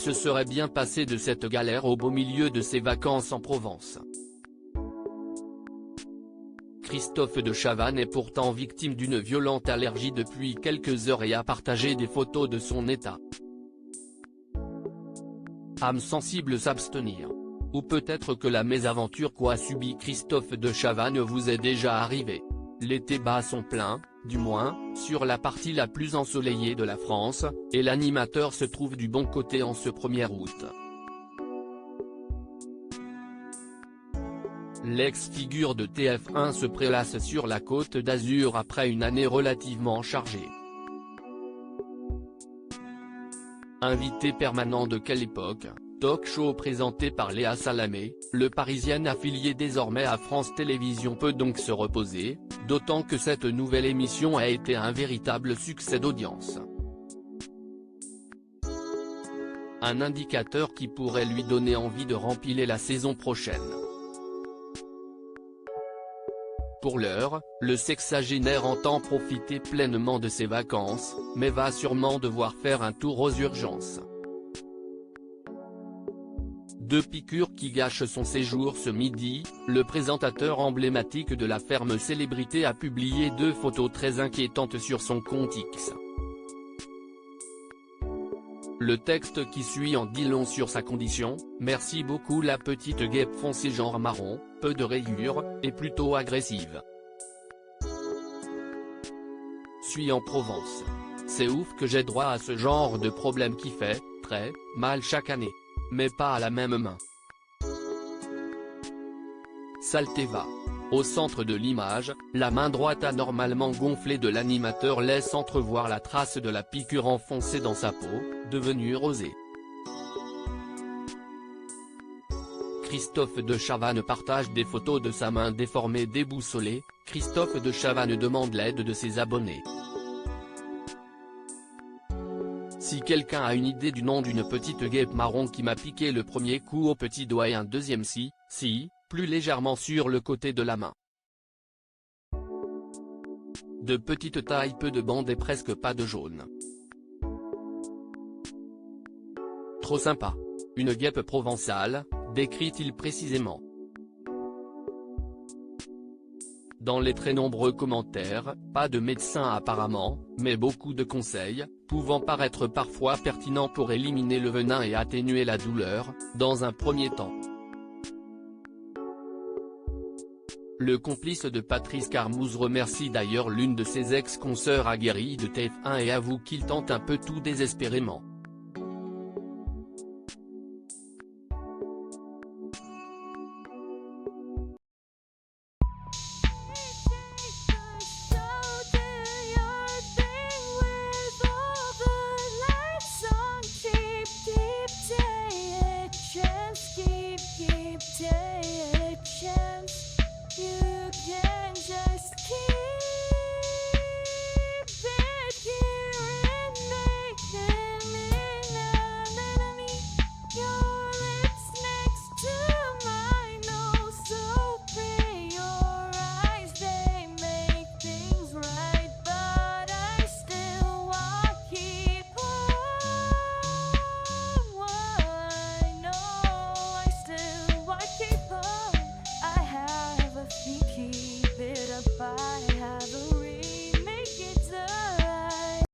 se serait bien passé de cette galère au beau milieu de ses vacances en Provence. Christophe de Chavannes est pourtant victime d'une violente allergie depuis quelques heures et a partagé des photos de son état. Âme sensible s'abstenir. Ou peut-être que la mésaventure qu'a subi Christophe de Chavannes vous est déjà arrivée. L'été bat son plein, du moins, sur la partie la plus ensoleillée de la France, et l'animateur se trouve du bon côté en ce 1er août. L'ex-figure de TF1 se prélasse sur la Côte d'Azur après une année relativement chargée. Invité permanent de Quelle époque, talk show présenté par Léa Salamé, le Parisien affilié désormais à France Télévisions peut donc se reposer, d'autant que cette nouvelle émission a été un véritable succès d'audience. Un indicateur qui pourrait lui donner envie de rempiler la saison prochaine. Pour l'heure, le sexagénaire entend profiter pleinement de ses vacances, mais va sûrement devoir faire un tour aux urgences. 2 piqûres qui gâchent son séjour ce midi, le présentateur emblématique de la ferme célébrité a publié 2 photos très inquiétantes sur son compte X. Le texte qui suit en dit long sur sa condition: merci beaucoup la petite guêpe foncée genre marron, peu de rayures, et plutôt agressive. Suis en Provence. C'est ouf que j'ai droit à ce genre de problème qui fait très mal chaque année. Mais pas à la même main. Salteva. Au centre de l'image, la main droite anormalement gonflée de l'animateur laisse entrevoir la trace de la piqûre enfoncée dans sa peau, devenue rosée. Christophe de Chavannes partage des photos de sa main déformée déboussolée. Christophe de Chavannes demande l'aide de ses abonnés. Si quelqu'un a une idée du nom d'une petite guêpe marron qui m'a piqué le premier coup au petit doigt et un deuxième plus légèrement sur le côté de la main. De petite taille, peu de bandes et presque pas de jaune. Trop sympa. Une guêpe provençale, décrit-il précisément. Dans les très nombreux commentaires, pas de médecin apparemment, mais beaucoup de conseils, pouvant paraître parfois pertinents pour éliminer le venin et atténuer la douleur, dans un premier temps. Le complice de Patrice Carmouze remercie d'ailleurs l'une de ses ex-consoeurs aguerries de TF1 et avoue qu'il tente un peu tout désespérément.